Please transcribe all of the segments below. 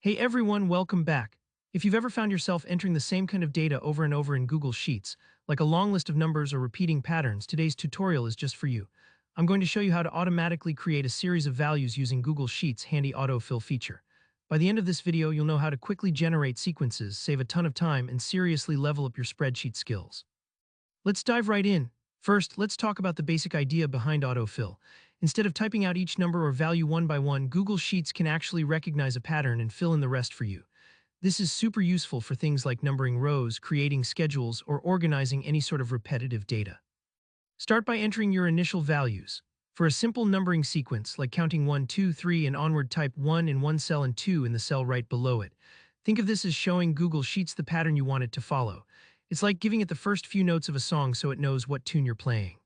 Hey everyone, welcome back. If you've ever found yourself entering the same kind of data over and over in Google Sheets, like a long list of numbers or repeating patterns, today's tutorial is just for you. I'm going to show you how to automatically create a series of values using Google Sheets' handy autofill feature. By the end of this video, you'll know how to quickly generate sequences, save a ton of time, and seriously level up your spreadsheet skills. Let's dive right in. First, let's talk about the basic idea behind autofill. Instead of typing out each number or value one by one, Google Sheets can actually recognize a pattern and fill in the rest for you. This is super useful for things like numbering rows, creating schedules, or organizing any sort of repetitive data. Start by entering your initial values. For a simple numbering sequence, like counting 1, 2, 3, and onward, type 1 in one cell and 2 in the cell right below it. Think of this as showing Google Sheets the pattern you want it to follow. It's like giving it the first few notes of a song so it knows what tune you're playing.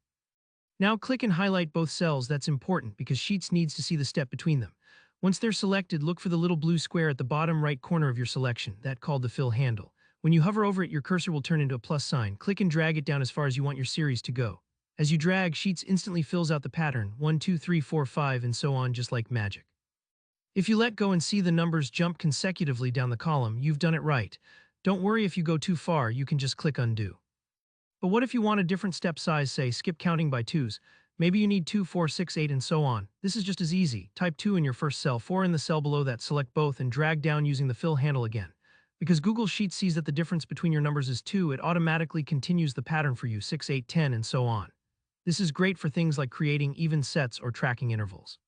Now click and highlight both cells. That's important because Sheets needs to see the step between them. Once they're selected, look for the little blue square at the bottom right corner of your selection, that called the fill handle. When you hover over it, your cursor will turn into a plus sign. Click and drag it down as far as you want your series to go. As you drag, Sheets instantly fills out the pattern, 1, 2, 3, 4, 5, and so on, just like magic. If you let go and see the numbers jump consecutively down the column, you've done it right. Don't worry if you go too far, you can just click undo. But what if you want a different step size, say skip counting by twos? Maybe you need 2, 4, 6, 8, and so on. This is just as easy. Type 2 in your first cell, 4 in the cell below that, select both, and drag down using the fill handle again. Because Google Sheets sees that the difference between your numbers is 2, it automatically continues the pattern for you, 6, 8, 10, and so on. This is great for things like creating even sets or tracking intervals.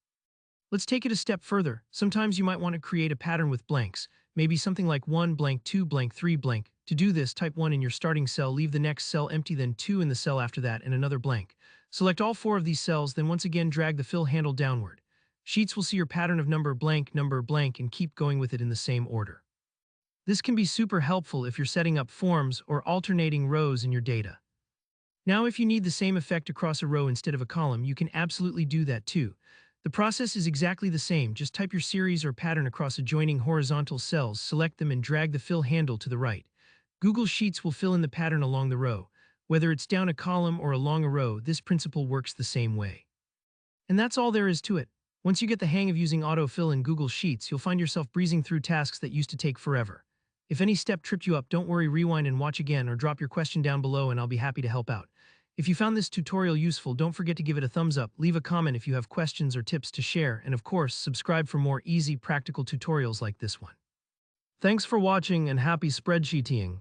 Let's take it a step further. Sometimes you might want to create a pattern with blanks, maybe something like 1 blank 2 blank 3 blank. To do this, type 1 in your starting cell, leave the next cell empty, then 2 in the cell after that, and another blank. Select all 4 of these cells, then once again drag the fill handle downward. Sheets will see your pattern of number blank, and keep going with it in the same order. This can be super helpful if you're setting up forms or alternating rows in your data. Now, if you need the same effect across a row instead of a column, you can absolutely do that too. The process is exactly the same. Just type your series or pattern across adjoining horizontal cells, select them, and drag the fill handle to the right. Google Sheets will fill in the pattern along the row. Whether it's down a column or along a row, this principle works the same way. And that's all there is to it. Once you get the hang of using autofill in Google Sheets, you'll find yourself breezing through tasks that used to take forever. If any step tripped you up, don't worry, rewind and watch again, or drop your question down below and I'll be happy to help out. If you found this tutorial useful, don't forget to give it a thumbs up, leave a comment if you have questions or tips to share, and of course, subscribe for more easy, practical tutorials like this one. Thanks for watching and happy spreadsheeting.